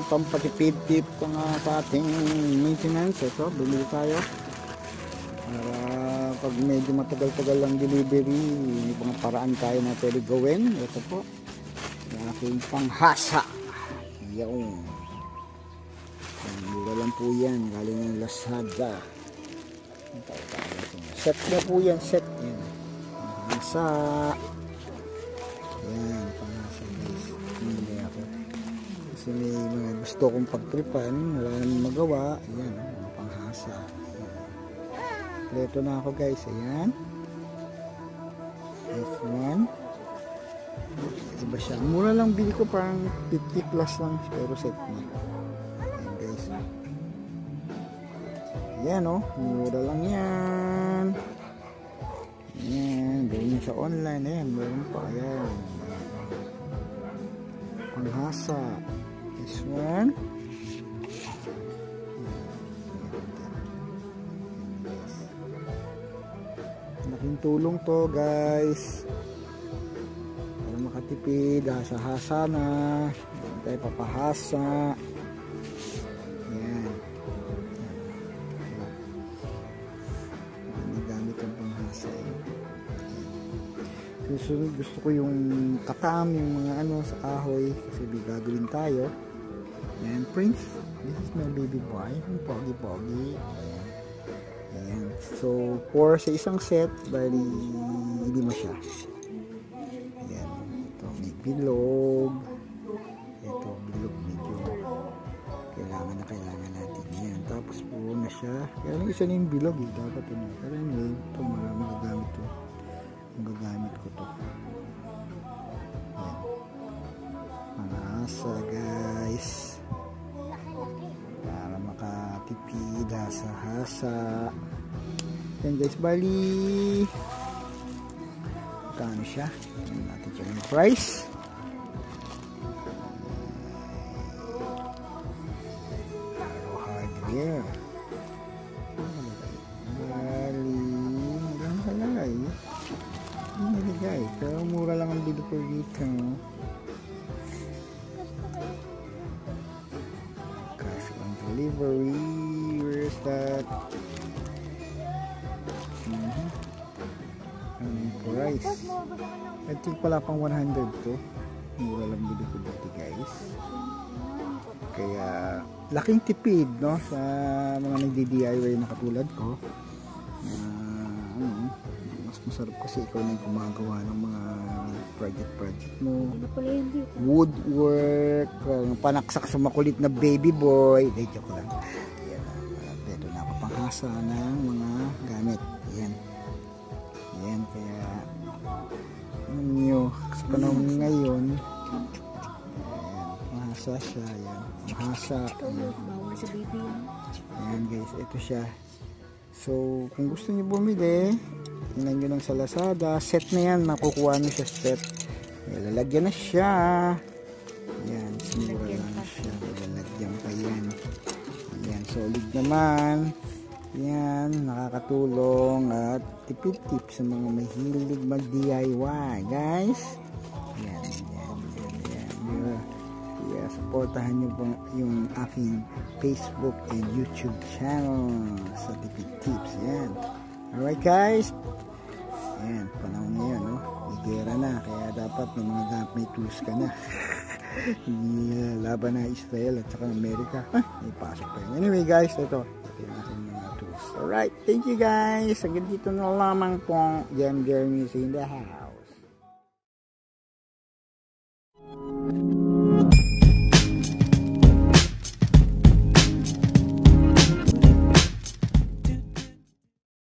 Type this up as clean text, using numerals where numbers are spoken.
pampatipid tip sa ating maintenance. Ito, bili tayo para pag medyo matagal-tagal lang delivery, mga paraan tayo na pwede gawin. Ito po yung aking panghasa. Yung mura lang po yan, galing ng Lazada. Set na po yan, set yan. Panghasa. Ayan, panghasa guys. Hindi ako kasi may mga gusto kong pagtripan, wala naman magawa. Ayan, panghasa. Kompleto na ako guys. Ayan, this one. Iba siya, mura lang bili ko, parang 50 plus lang, pero set na. Ayan guys, ayan o, mura lang yan. Ayan, gawin sa online. Ayan, meron pa. Ayan, panghasa. This one. Laking tulong to guys para makatipid. Hasa-hasa na, hindi tayo papahasa. Ayan, hindi gamit ang panghasa. Susunod, gusto ko yung katam, yung mga ano sa kahoy, kasi gagawin tayo. Ayan, Prince, this is my baby boy, yung pogi-pogi. Ayan, so for sa isang set, bali hindi mo siya. Ayan, ito may bilog. Ito bilog medyo kailangan natin. Ayan, tapos puro na siya. Kaya lang isa na yung bilog eh, dapat yun. Pero anyway, ito magagamit to. Magagamit ko to. Ayan, panghasa guys, para makatipid. Hasa-hasa. Ayan guys, bali magkano siya? Tignan natin siya yung price. Arrow Hardware. Bali magkano kalagay? Nilagay, pero mura lang ang bili ko dito. Cash on delivery. Where's that? Ang price, I think pala pang 100 to. Mura lang bili ko dito guys. Kaya laking tipid, no, sa mga nagdi-DIY na katulad ko. Mas masarap kasi ikaw na yung gumagawa ng mga project mo. Woodwork, panaksak sa makulit na baby boy. Ay, joke lang. Ayan, ito na ako panghasa ng mga gamit. Ayan. Ayan, kaya alam nyo, sa panahon ngayon, ayan, panghasa siya. Ayan, panghasa. Ayan guys, ito siya. So, kung gusto niyo bumili, tingnan nyo lang sa Lazada. Set na yan, makukuha nyo siya set. Lalagyan na siya. Ayan, simura lang siya. Lalagyan pa yan. Ayan, solid naman. Ayan, nakakatulong at tipid-tip sa mga mahilig mag-DIY guys. Ayan, yeah, supportahan nyo po yung aking Facebook and YouTube channel sa tipid tips. Ayan, alright guys. Ayan, panahon ngayon, no? Igera na, kaya dapat may mga may tools ka na. Laban na Israel at saka Amerika. May pasok pa yun. Anyway guys, ito yung aking mga tools. Alright, thank you guys. Hanggang dito na lamang pong Jeremy in the house.